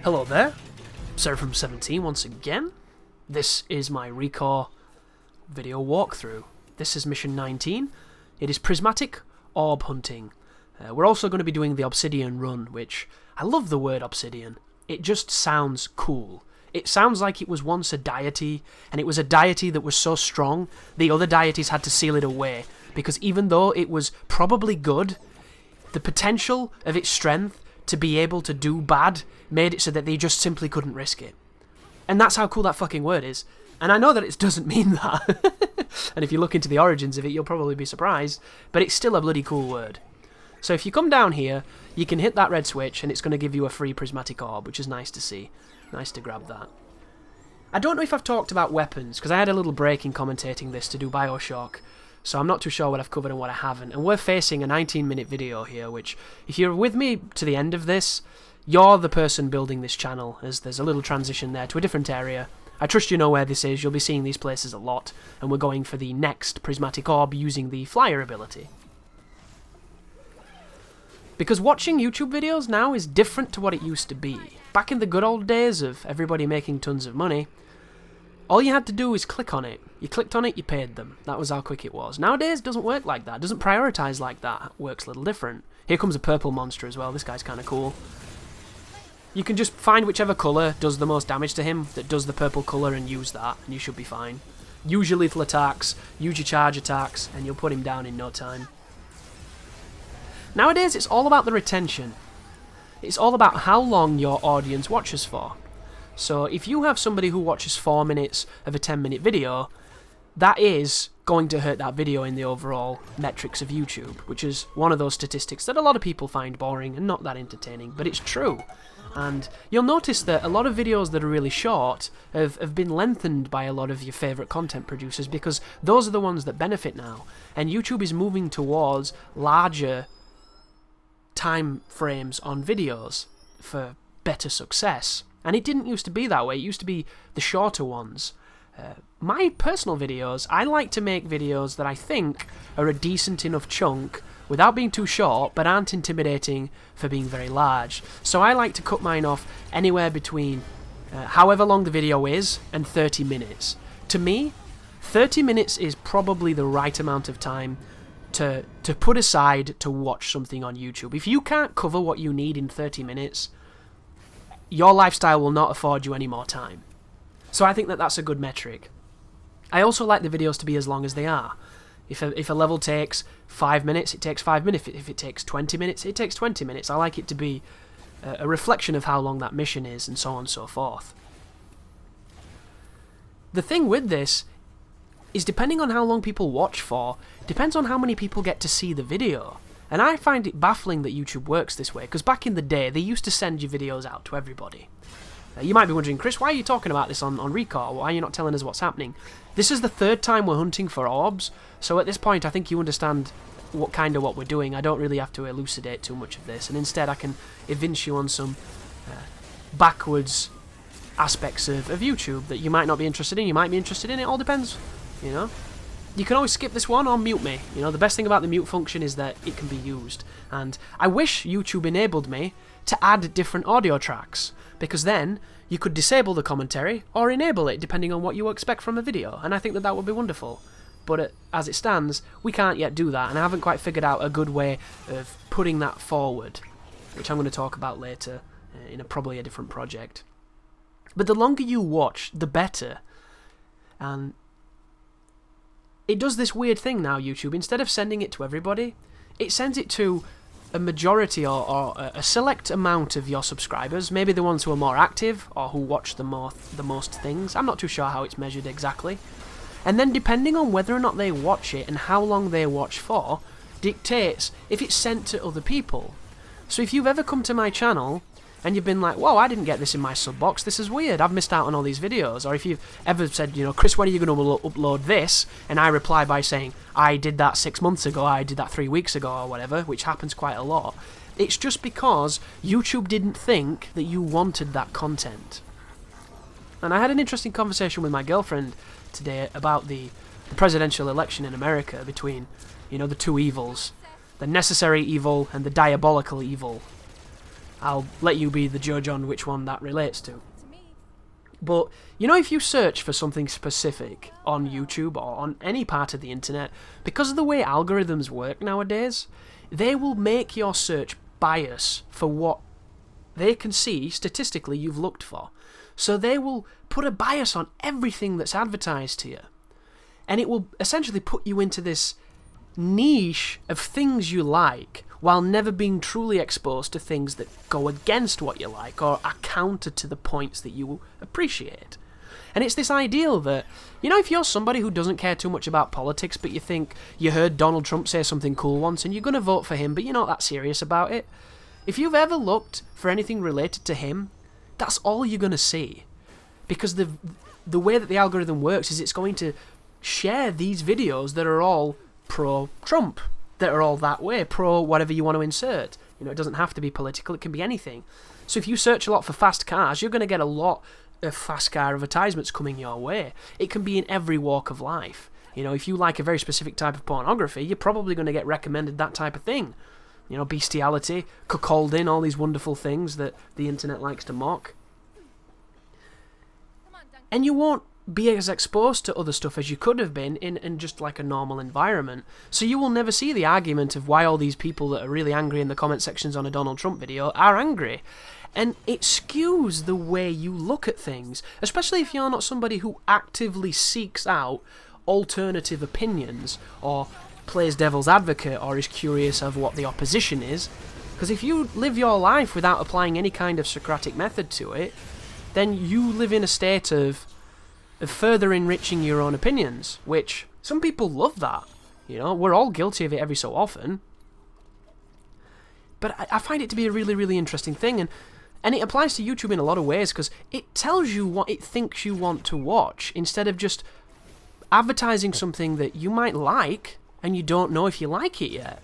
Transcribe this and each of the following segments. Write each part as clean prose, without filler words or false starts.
Hello there, Seraphim17 once again. This is my ReCore video walkthrough. This is mission 19. It is Prismatic Orb Hunting. We're also going to be doing the Obsidian run, which I love the word Obsidian. It just sounds cool. It sounds like it was once a deity, and it was a deity that was so strong, the other deities had to seal it away, because even though it was probably good, the potential of its strength to be able to do bad made it so that they just simply couldn't risk it. And that's how cool that fucking word is. And I know that it doesn't mean that. And if you look into the origins of it, you'll probably be surprised. But it's still a bloody cool word. So if you come down here, you can hit that red switch and it's going to give you a free prismatic orb, which is nice to see. Nice to grab that. I don't know if I've talked about weapons, because I had a little break in commentating this to do Bioshock. So I'm not too sure what I've covered and what I haven't. And we're facing a 19-minute video here, which, if you're with me to the end of this, you're the person building this channel, as there's a little transition there to a different area. I trust you know where this is, you'll be seeing these places a lot, and we're going for the next prismatic orb using the flyer ability. Because watching YouTube videos now is different to what it used to be. Back in the good old days of everybody making tons of money, all you had to do is click on it. You clicked on it, you paid them. That was how quick it was. Nowadays, it doesn't work like that. It doesn't prioritise like that. It works a little different. Here comes a purple monster as well. This guy's kind of cool. You can just find whichever colour does the most damage to him, that does the purple colour, and use that, and you should be fine. Use your lethal attacks, use your charge attacks, and you'll put him down in no time. Nowadays, it's all about the retention. It's all about how long your audience watches for. So if you have somebody who watches 4 minutes of a 10-minute video, that is going to hurt that video in the overall metrics of YouTube, which is one of those statistics that a lot of people find boring and not that entertaining, but it's true. And you'll notice that a lot of videos that are really short have been lengthened by a lot of your favourite content producers, because those are the ones that benefit now. And YouTube is moving towards larger time frames on videos for better success. And it didn't used to be that way. It used to be the shorter ones. My personal videos, I like to make videos that I think are a decent enough chunk without being too short, but aren't intimidating for being very large. So I like to cut mine off anywhere between however long the video is and 30 minutes. To me, 30 minutes is probably the right amount of time to put aside to watch something on YouTube. If you can't cover what you need in 30 minutes, your lifestyle will not afford you any more time. So I think that that's a good metric. I also like the videos to be as long as they are. If a level takes 5 minutes, it takes 5 minutes. If it takes 20 minutes, it takes 20 minutes. I like it to be a reflection of how long that mission is, and so on and so forth. The thing with this is, depending on how long people watch for, depends on how many people get to see the video. And I find it baffling that YouTube works this way, because back in the day, they used to send your videos out to everybody. You might be wondering, Chris, why are you talking about this on ReCore? Why are you not telling us what's happening? This is the 3rd time we're hunting for orbs, so at this point I think you understand what we're doing. I don't really have to elucidate too much of this, and instead I can evince you on some backwards aspects of YouTube that you might not be interested in, you might be interested in, it all depends, you know? You can always skip this one or mute me. You know, the best thing about the mute function is that it can be used. And I wish YouTube enabled me to add different audio tracks, because then you could disable the commentary or enable it depending on what you expect from a video, and I think that that would be wonderful. But as it stands, we can't yet do that, and I haven't quite figured out a good way of putting that forward, which I'm going to talk about later in probably a different project. But the longer you watch, the better. And it does this weird thing now, YouTube. Instead of sending it to everybody, it sends it to a majority or a select amount of your subscribers, maybe the ones who are more active or who watch the most things. I'm not too sure how it's measured exactly. And then depending on whether or not they watch it and how long they watch for, dictates if it's sent to other people. So if you've ever come to my channel and you've been like, whoa, I didn't get this in my sub box, this is weird, I've missed out on all these videos. Or if you've ever said, you know, Chris, when are you going to upload this? And I reply by saying, I did that 6 months ago, I did that 3 weeks ago, or whatever, which happens quite a lot. It's just because YouTube didn't think that you wanted that content. And I had an interesting conversation with my girlfriend today about the presidential election in America, between, you know, the two evils, the necessary evil and the diabolical evil. I'll let you be the judge on which one that relates to. But, you know, if you search for something specific on YouTube or on any part of the internet, because of the way algorithms work nowadays, they will make your search bias for what they can see statistically you've looked for. So they will put a bias on everything that's advertised to you. And it will essentially put you into this niche of things you like, while never being truly exposed to things that go against what you like or are counter to the points that you appreciate. And it's this ideal that, you know, if you're somebody who doesn't care too much about politics, but you think you heard Donald Trump say something cool once and you're going to vote for him, but you're not that serious about it, if you've ever looked for anything related to him, that's all you're going to see. Because the way that the algorithm works is it's going to share these videos that are all pro-Trump, that are all that way, pro whatever you want to insert. You know, it doesn't have to be political, it can be anything. So if you search a lot for fast cars, you're going to get a lot of fast car advertisements coming your way. It can be in every walk of life. You know, if you like a very specific type of pornography, you're probably going to get recommended that type of thing. You know, bestiality, cuckolding, all these wonderful things that the internet likes to mock. And you won't be as exposed to other stuff as you could have been in just like a normal environment. So you will never see the argument of why all these people that are really angry in the comment sections on a Donald Trump video are angry. And it skews the way you look at things, especially if you're not somebody who actively seeks out alternative opinions or plays devil's advocate or is curious of what the opposition is. Because if you live your life without applying any kind of Socratic method to it, then you live in a state of further enriching your own opinions, which some people love that. You know, we're all guilty of it every so often. But I find it to be a really, really interesting thing, and it applies to YouTube in a lot of ways, because it tells you what it thinks you want to watch, instead of just advertising something that you might like, and you don't know if you like it yet.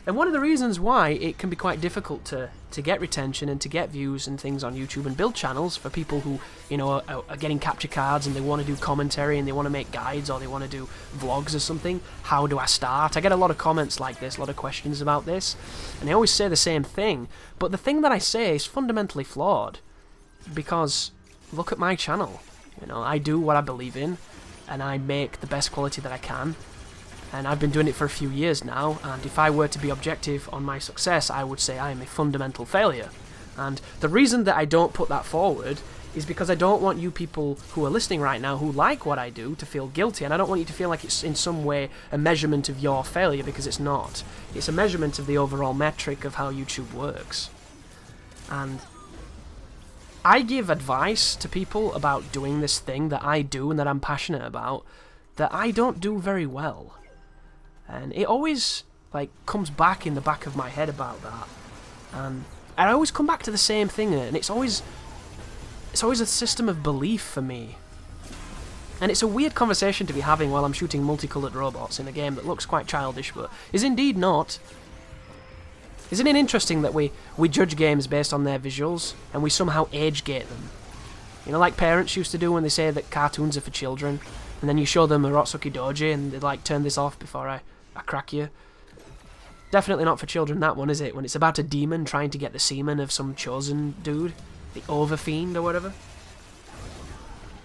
And one of the reasons why it can be quite difficult to get retention and to get views and things on YouTube and build channels for people who, you know, are getting capture cards and they want to do commentary and they want to make guides or they want to do vlogs or something. How do I start? I get a lot of comments like this, a lot of questions about this, and I always say the same thing. But the thing that I say is fundamentally flawed, because look at my channel. You know, I do what I believe in, and I make the best quality that I can. And I've been doing it for a few years now, and if I were to be objective on my success, I would say I am a fundamental failure. And the reason that I don't put that forward is because I don't want you people who are listening right now who like what I do to feel guilty, and I don't want you to feel like it's in some way a measurement of your failure, because it's not. It's a measurement of the overall metric of how YouTube works. And I give advice to people about doing this thing that I do and that I'm passionate about that I don't do very well. And it always, like, comes back in the back of my head about that. And I always come back to the same thing, and it's always a system of belief for me. And it's a weird conversation to be having while I'm shooting multicoloured robots in a game that looks quite childish, but is indeed not. Isn't it interesting that we judge games based on their visuals, and we somehow age-gate them? You know, like parents used to do when they say that cartoons are for children, and then you show them a Rotsuki Doji, and they're like, turn this off before I crack you. Definitely not for children, that one, is it? When it's about a demon trying to get the semen of some chosen dude, the Overfiend or whatever.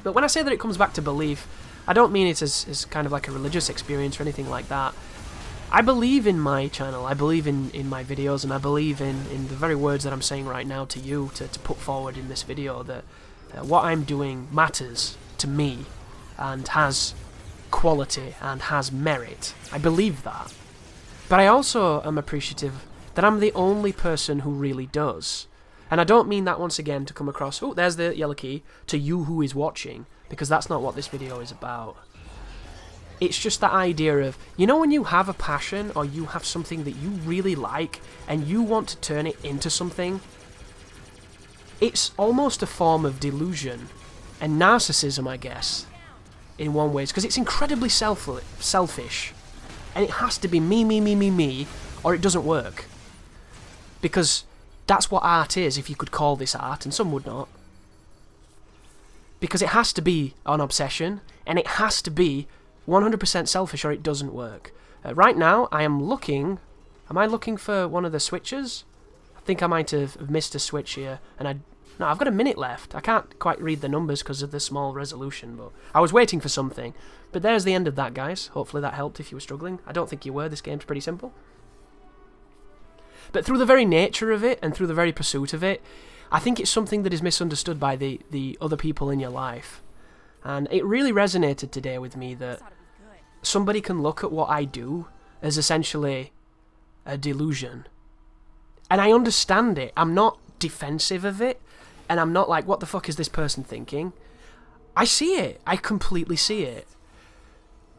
But when I say that it comes back to belief, I don't mean it as kind of like a religious experience or anything like that. I believe in my channel, I believe in my videos, and I believe in the very words that I'm saying right now to you, to put forward in this video, that what I'm doing matters to me, and has quality and has merit. I believe that. But I also am appreciative that I'm the only person who really does. And I don't mean that, once again, to come across, oh, there's the yellow key, to you who is watching, because that's not what this video is about. It's just that idea of, you know, when you have a passion or you have something that you really like and you want to turn it into something, it's almost a form of delusion and narcissism, I guess, in one way, because it's incredibly selfish, and it has to be me, or it doesn't work. Because that's what art is, if you could call this art, and some would not. Because it has to be an obsession, and it has to be 100% selfish, or it doesn't work. Right now, I am looking for one of the switches? I think I might have missed a switch here, and no, I've got a minute left. I can't quite read the numbers because of the small resolution, but I was waiting for something. But there's the end of that, guys. Hopefully that helped if you were struggling. I don't think you were. This game's pretty simple. But through the very nature of it, and through the very pursuit of it, I think it's something that is misunderstood by the other people in your life. And it really resonated today with me that somebody can look at what I do as essentially a delusion. And I understand it. I'm not defensive of it, and I'm not like, what the fuck is this person thinking? I see it. I completely see it.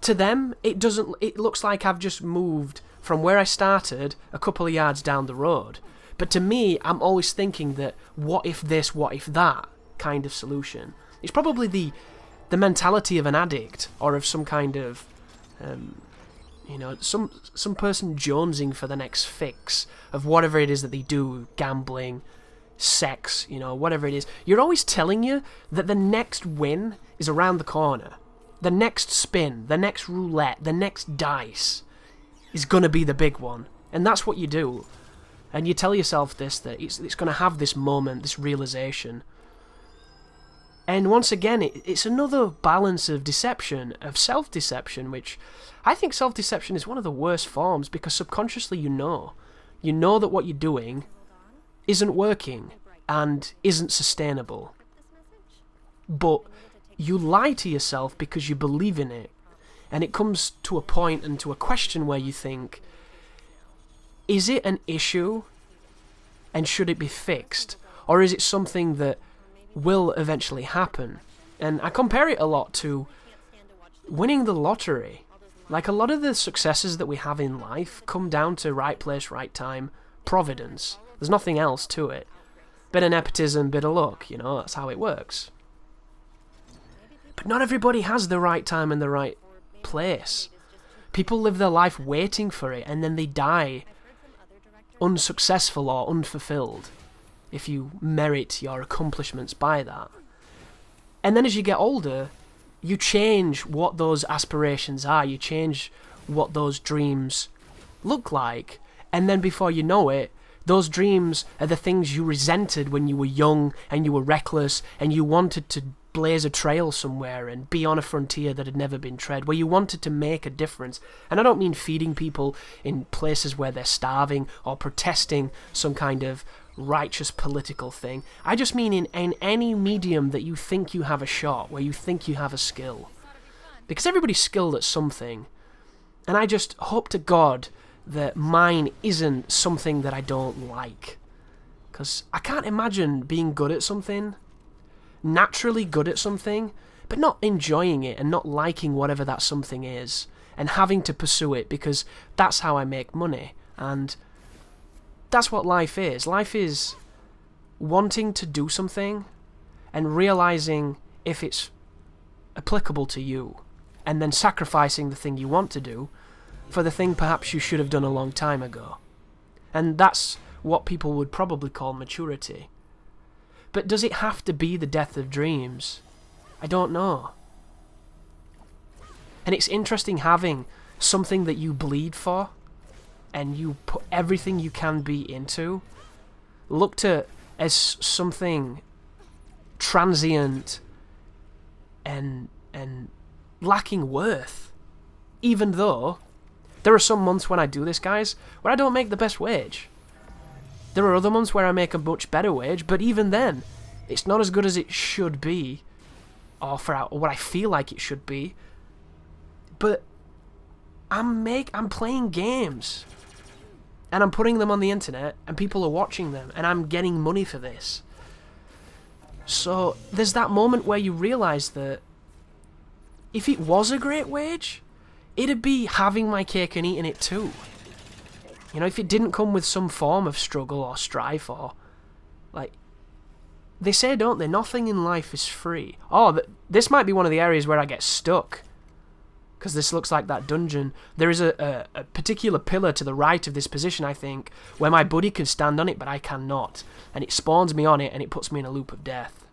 To them, it looks like I've just moved from where I started a couple of yards down the road. But to me, I'm always thinking that what if this, what if that kind of solution. It's probably the mentality of an addict, or of some kind of, some person jonesing for the next fix of whatever it is that they do, gambling, sex, whatever it is. You're always telling you that the next win is around the corner. The next spin, the next roulette, the next dice is going to be the big one. And that's what you do. And you tell yourself this, that it's going to have this moment, this realization. And once again, it's another balance of deception, of self-deception, which I think self-deception is one of the worst forms, because subconsciously you know that what you're doing isn't working and isn't sustainable. But you lie to yourself because you believe in it. And it comes to a point and to a question where you think, is it an issue and should it be fixed? Or is it something that will eventually happen? And I compare it a lot to winning the lottery. Like, a lot of the successes that we have in life come down to right place, right time, providence. There's nothing else to it. Bit of nepotism, bit of luck, that's how it works. But not everybody has the right time and the right place. People live their life waiting for it, and then they die unsuccessful or unfulfilled, if you merit your accomplishments by that. And then as you get older, you change what those aspirations are, you change what those dreams look like, and then before you know it, those dreams are the things you resented when you were young and you were reckless and you wanted to blaze a trail somewhere and be on a frontier that had never been tread, where you wanted to make a difference. And I don't mean feeding people in places where they're starving or protesting some kind of righteous political thing. I just mean in any medium that you think you have a shot, where you think you have a skill. Because everybody's skilled at something. And I just hope to God that mine isn't something that I don't like. Because I can't imagine being good at something, naturally good at something, but not enjoying it and not liking whatever that something is, and having to pursue it because that's how I make money. And that's what life is. Life is wanting to do something and realizing if it's applicable to you, and then sacrificing the thing you want to do for the thing perhaps you should have done a long time ago. And that's what people would probably call maturity. But does it have to be the death of dreams? I don't know. And it's interesting having something that you bleed for and you put everything you can be into, looked at as something transient and lacking worth. Even though there are some months when I do this, guys, where I don't make the best wage. There are other months where I make a much better wage, but even then, it's not as good as it should be, or what I feel like it should be. But I'm playing games, and I'm putting them on the internet, and people are watching them, and I'm getting money for this. So there's that moment where you realise that if it was a great wage, it'd be having my cake and eating it too. If it didn't come with some form of struggle or strife or, like, they say, don't they, nothing in life is free. Oh, this might be one of the areas where I get stuck, because this looks like that dungeon. There is a particular pillar to the right of this position, I think, where my buddy can stand on it, but I cannot. And it spawns me on it, and it puts me in a loop of death.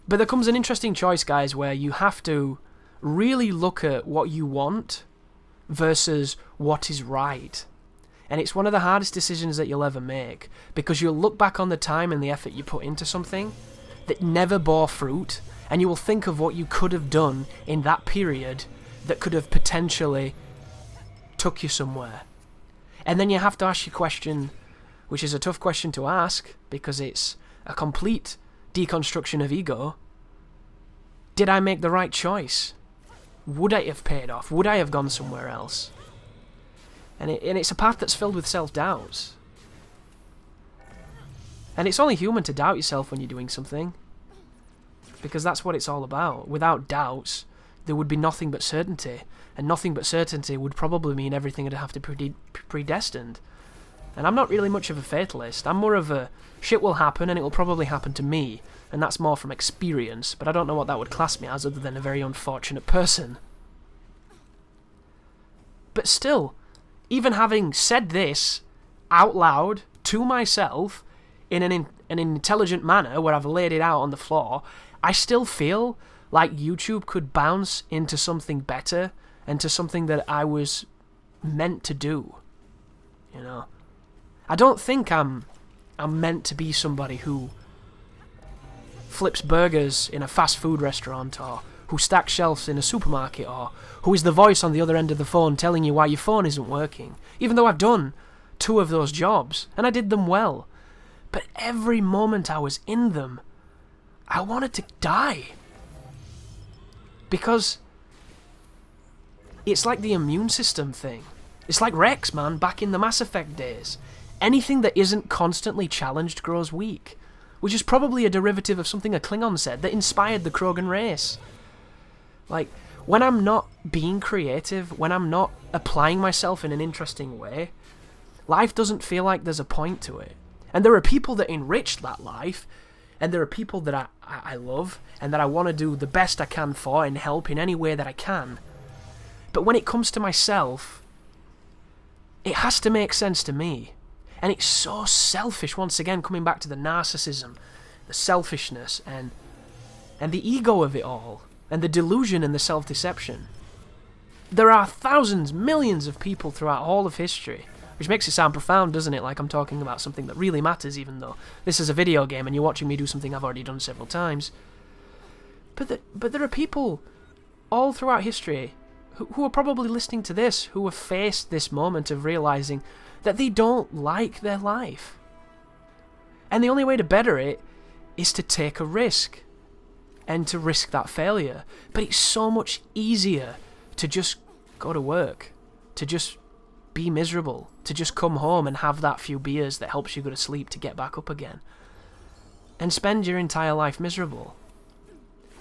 But there comes an interesting choice, guys, where you have to really look at what you want versus what is right. And it's one of the hardest decisions that you'll ever make, because you'll look back on the time and the effort you put into something that never bore fruit, and you will think of what you could have done in that period that could have potentially took you somewhere. And then you have to ask your question, which is a tough question to ask, because it's a complete deconstruction of ego. Did I make the right choice? Would I have paid off? Would I have gone somewhere else? And it's a path that's filled with self-doubts. And it's only human to doubt yourself when you're doing something, because that's what it's all about. Without doubts, there would be nothing but certainty, and nothing but certainty would probably mean everything would have to be predestined. And I'm not really much of a fatalist. I'm more of a shit will happen, and it will probably happen to me, and that's more from experience, but I don't know what that would class me as other than a very unfortunate person. But still, even having said this out loud to myself in an intelligent manner where I've laid it out on the floor, I still feel like YouTube could bounce into something better and to something that I was meant to do. You know, I don't think I'm meant to be somebody who flips burgers in a fast food restaurant, or who stacks shelves in a supermarket, or who is the voice on the other end of the phone telling you why your phone isn't working. Even though I've done 2 of those jobs, and I did them well. But every moment I was in them, I wanted to die. Because it's like the immune system thing. It's like Rex, man, back in the Mass Effect days. Anything that isn't constantly challenged grows weak, which is probably a derivative of something a Klingon said that inspired the Krogan race. Like, when I'm not being creative, when I'm not applying myself in an interesting way, life doesn't feel like there's a point to it. And there are people that enrich that life, and there are people that I love, and that I want to do the best I can for and help in any way that I can. But when it comes to myself, it has to make sense to me. And it's so selfish, once again, coming back to the narcissism, the selfishness, and the ego of it all, and the delusion and the self-deception. There are thousands, millions of people throughout all of history, which makes it sound profound, doesn't it? Like I'm talking about something that really matters, even though this is a video game and you're watching me do something I've already done several times. But there are people all throughout history who are probably listening to this, who have faced this moment of realizing that they don't like their life. And the only way to better it is to take a risk, and to risk that failure. But it's so much easier to just go to work, to just be miserable, to just come home and have that few beers that helps you go to sleep to get back up again, and spend your entire life miserable.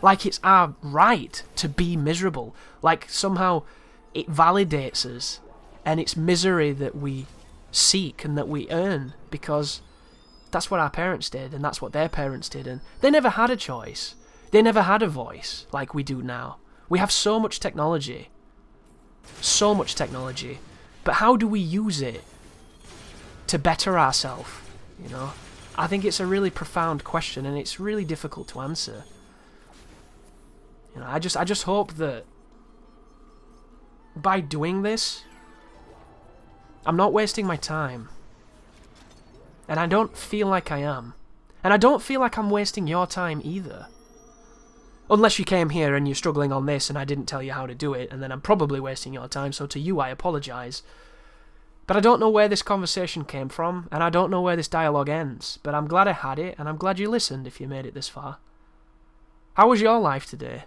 Like it's our right to be miserable. Like somehow it validates us, and it's misery that we seek and that we earn, because that's what our parents did, and that's what their parents did, and they never had a choice. They never had a voice like we do now. We have so much technology. So much technology. But how do we use it to better ourselves? You know? I think it's a really profound question, and it's really difficult to answer. You know, I just hope that by doing this, I'm not wasting my time. And I don't feel like I am. And I don't feel like I'm wasting your time either. Unless you came here and you're struggling on this and I didn't tell you how to do it, and then I'm probably wasting your time, so to you I apologise. But I don't know where this conversation came from, and I don't know where this dialogue ends, but I'm glad I had it, and I'm glad you listened if you made it this far. How was your life today?